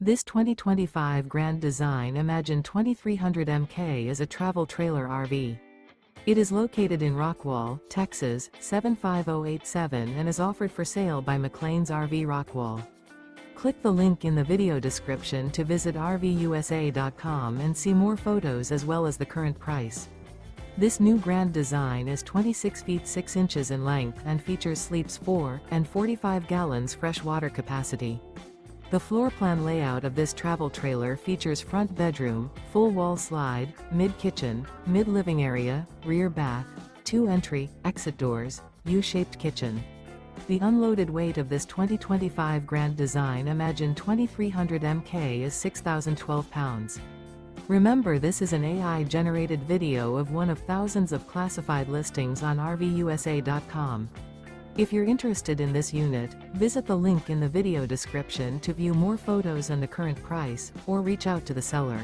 This 2025 Grand Design Imagine 2300 MK is a travel trailer RV. It is located in Rockwall, Texas, 75087 and is offered for sale by McClain's RV Rockwall. Click the link in the video description to visit RVUSA.com and see more photos as well as the current price. This new Grand Design is 26 feet 6 inches in length and features sleeps 4 and 45 gallons fresh water capacity. The floor plan layout of this travel trailer features front bedroom, full wall slide, mid-kitchen, mid-living area, rear bath, 2 entry, exit doors, U-shaped kitchen. The unloaded weight of this 2025 Grand Design Imagine 2300 MK is 6,012 pounds. Remember, this is an AI-generated video of one of thousands of classified listings on RVUSA.com. If you're interested in this unit, visit the link in the video description to view more photos and the current price, or reach out to the seller.